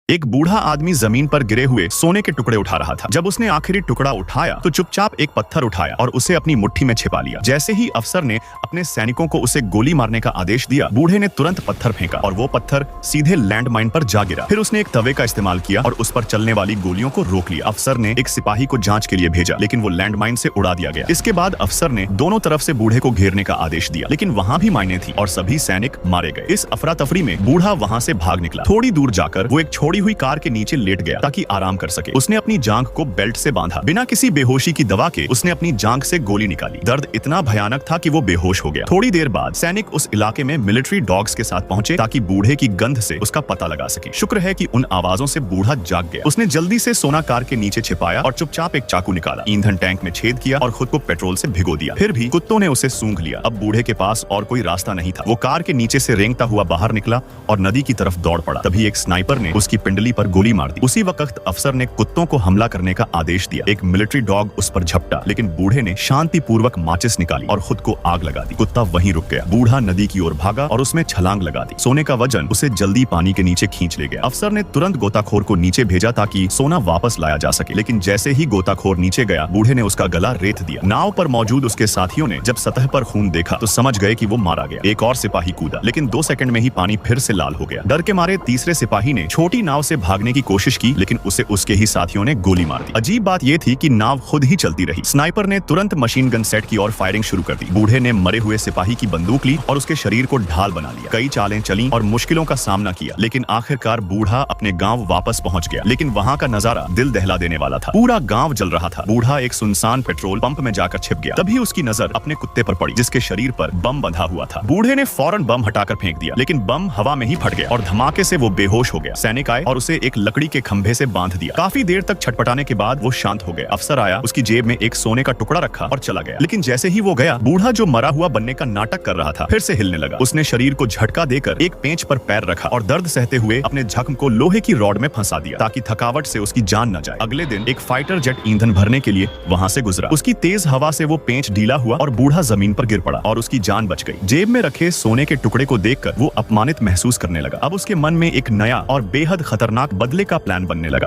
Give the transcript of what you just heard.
एक बूढ़ा आदमी जमीन पर गिरे हुए सोने के टुकड़े उठा रहा था। जब उसने आखिरी टुकड़ा उठाया तो चुपचाप एक पत्थर उठाया और उसे अपनी मुट्ठी में छिपा लिया। जैसे ही अफसर ने अपने सैनिकों को उसे गोली मारने का आदेश दिया, बूढ़े ने तुरंत पत्थर फेंका और वो पत्थर सीधे लैंडमाइन पर जा गिरा। फिर उसने एक तवे का इस्तेमाल किया और उस पर चलने वाली गोलियों को रोक लिया। अफसर ने एक सिपाही को जांच के लिए भेजा, लेकिन वो लैंडमाइन से उड़ा दिया गया। इसके बाद अफसर ने दोनों तरफ से बूढ़े को घेरने का आदेश दिया, लेकिन वहाँ भी मायने थी और सभी सैनिक मारे गए। इस अफरा तफरी में बूढ़ा वहाँ से भाग निकला। थोड़ी दूर जाकर वो एक छोड़ी हुई कार के नीचे लेट गया ताकि आराम कर सके। उसने अपनी जांघ को बेल्ट से बांधा। बिना किसी बेहोशी की दवा के उसने अपनी जांघ से गोली निकाली। दर्द इतना भयानक था कि वो बेहोश हो गया। थोड़ी देर बाद सैनिक उस इलाके में मिलिट्री डॉग्स के साथ पहुंचे ताकि बूढ़े की गंध से उसका पता लगा सके। शुक्र है कि उन आवाजों से बूढ़ा जाग गया। उसने जल्दी से सोना कार के नीचे छिपाया और चुपचाप एक चाकू निकाला, ईंधन टैंक में छेद किया और खुद को पेट्रोल से भिगो दिया। फिर भी कुत्तों ने उसे सूंघ लिया। अब बूढ़े के पास और कोई रास्ता नहीं था। वो कार के नीचे से रेंगता हुआ बाहर निकला और नदी की तरफ दौड़ पड़ा। तभी एक स्नाइपर ने उसकी पिंडली पर गोली मार दी। उसी वक्त अफसर ने कुत्तों को हमला करने का आदेश दिया। एक मिलिट्री डॉग उस पर झपटा, लेकिन बूढ़े ने शांतिपूर्वक माचिस निकाली और खुद को आग लगा दी। कुत्ता वहीं रुक गया। बूढ़ा नदी की ओर भागा और उसमें छलांग लगा दी। सोने का वजन उसे जल्दी पानी के नीचे खींच ले गया। अफसर ने तुरंत गोताखोर को नीचे भेजा ताकि सोना वापस लाया जा सके, लेकिन जैसे ही गोताखोर नीचे गया, बूढ़े ने उसका गला रेत दिया। नाव पर मौजूद उसके साथियों ने जब सतह पर खून देखा तो समझ गए कि वो मारा गया। एक और सिपाही कूदा, लेकिन 2 सेकंड में ही पानी फिर से लाल हो गया। डर के मारे तीसरे सिपाही ने छोटी नाव से भागने की कोशिश की, लेकिन उसे उसके ही साथियों ने गोली मार दी। अजीब बात यह थी कि नाव खुद ही चलती रही। स्नाइपर ने तुरंत मशीन गन सेट की और फायरिंग शुरू कर दी। बूढ़े ने मरे हुए सिपाही की बंदूक ली और उसके शरीर को ढाल बना लिया। कई चालें चली और मुश्किलों का सामना किया, लेकिन आखिरकार बूढ़ा अपने गांव वापस पहुंच गया। लेकिन वहां का नजारा दिल दहला देने वाला था। पूरा गांव जल रहा था। बूढ़ा एक सुनसान पेट्रोल पंप में जाकर छिप गया। तभी उसकी नजर अपने कुत्ते पर पड़ी, जिसके शरीर पर बम बंधा हुआ था। बूढ़े ने फौरन बम हटाकर फेंक दिया, लेकिन बम हवा में ही फट गया और धमाके से वो बेहोश हो गया। सैनिक आए और उसे एक लकड़ी के खंभे से बांध दिया। काफी देर तक छटपटाने के बाद वो शांत हो गया। अफसर आया, उसकी जेब में एक सोने का टुकड़ा रखा और चला गया। लेकिन जैसे ही वो गया, बूढ़ा जो मरा हुआ बनने का नाटक कर रहा था फिर से हिलने लगा। उसने शरीर को झटका देकर एक पेंच पर पैर रखा और दर्द सहते हुए अपने जख्म को लोहे की रॉड में फंसा दिया ताकि थकावट से उसकी जान न जाए। अगले दिन एक फाइटर जेट ईंधन भरने के लिए वहां से गुजरा। उसकी तेज हवा से वो पेंच ढीला हुआ और बूढ़ा जमीन पर गिर पड़ा और उसकी जान बच गई। जेब में रखे सोने के टुकड़े को देखकर वो अपमानित महसूस करने लगा। अब उसके मन में एक नया और बेहद खतरनाक बदले का प्लान बनने लगा।